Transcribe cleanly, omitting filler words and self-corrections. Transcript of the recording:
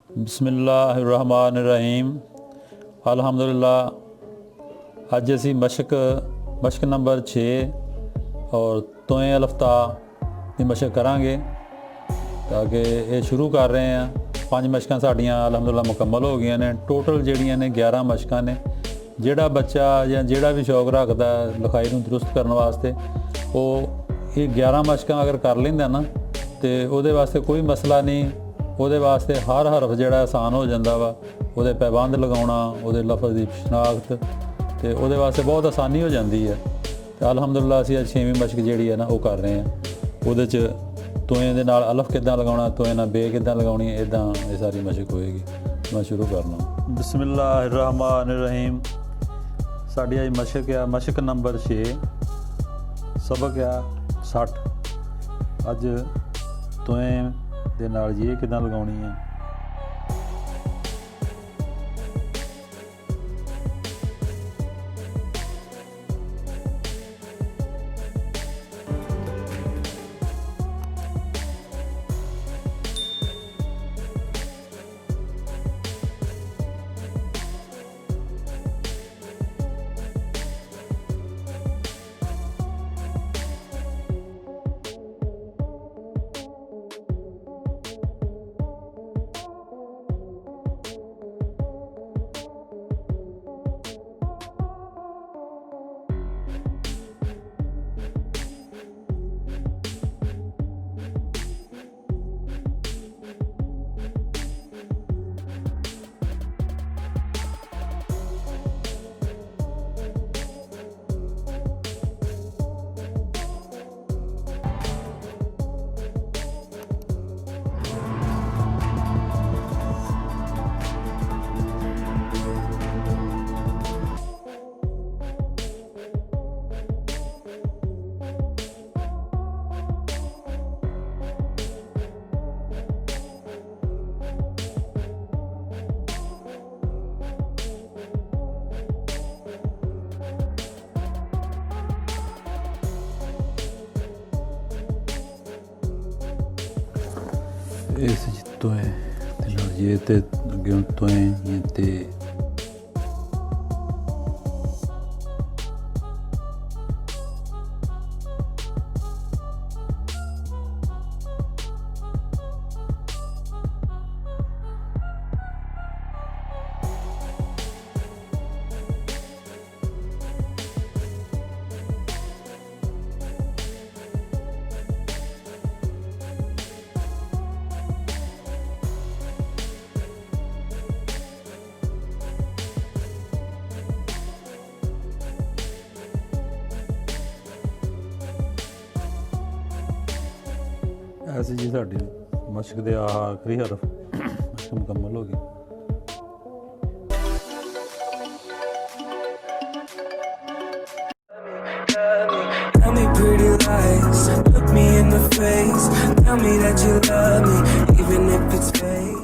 बिस्मिल्लाहिर्रहमानिर्रहीम। अल्हम्दुलिल्लाह। अज असी मशक नंबर 6 और तोएं अलफ्ता की मशक करांगे ताकि ये शुरू कर रहे हैं। 5 मशकां साड़ियां अल्हम्दुलिल्लाह मुकम्मल हो गई ने। टोटल जिहड़ियां ने 11 मशकां ने। जिहड़ा बच्चा या जिहड़ा भी शौक रखदा लिखाई नूं दुरुस्त करने वास्ते वो ये 11 मशकां अगर कर लैंदा ना तो उहदे वास्ते कोई मसला नहीं। ਉਹਦੇ ਵਾਸਤੇ हर हरफ ਜਿਹੜਾ आसान हो जाता वा। ਉਹਦੇ पैबंद लगाउणा, ਉਹਦੇ लफज की शनाख्त तो ਉਹਦੇ वास्ते बहुत आसानी हो जाती है। तो अलहमदुलिल्लाह ਅਸੀਂ 6ਵੀਂ मशक ਜਿਹੜੀ है ना वो कर रहे हैं। ਉਹਦੇ 'ਚ ਤੋਏ ਦੇ ਨਾਲ ਅਲਫ ਕਿੱਦਾਂ ਲਗਾਉਣਾ, ਤੋਏ ਨਾਲ ਬੇ ਕਿੱਦਾਂ ਲਗਾਉਣੀ, ਇੱਦਾਂ ਇਹ ਸਾਰੀ ਮਸ਼ਕ ਹੋਏਗੀ। मैं शुरू करना। बिस्मिल्लाहिर्रहमानिर्रहीम। साडी ਅੱਜ मशक आ मशक नंबर 6, सबक आ 60। ਅੱਜ ਤੋਏ ਦੇ ਨਾਲ ਇਹ ਕਿੱਦਾਂ ਲਗਾਉਣੀ ਹੈ। इस तोए ये ते अगे तोए ये ते ऐसे जी साड़ी मशक दे आखिरी हरफ मशक मुकम्मल हो गई। Tell me pretty lies, look me in the face, tell me that you love me, even if it's fake.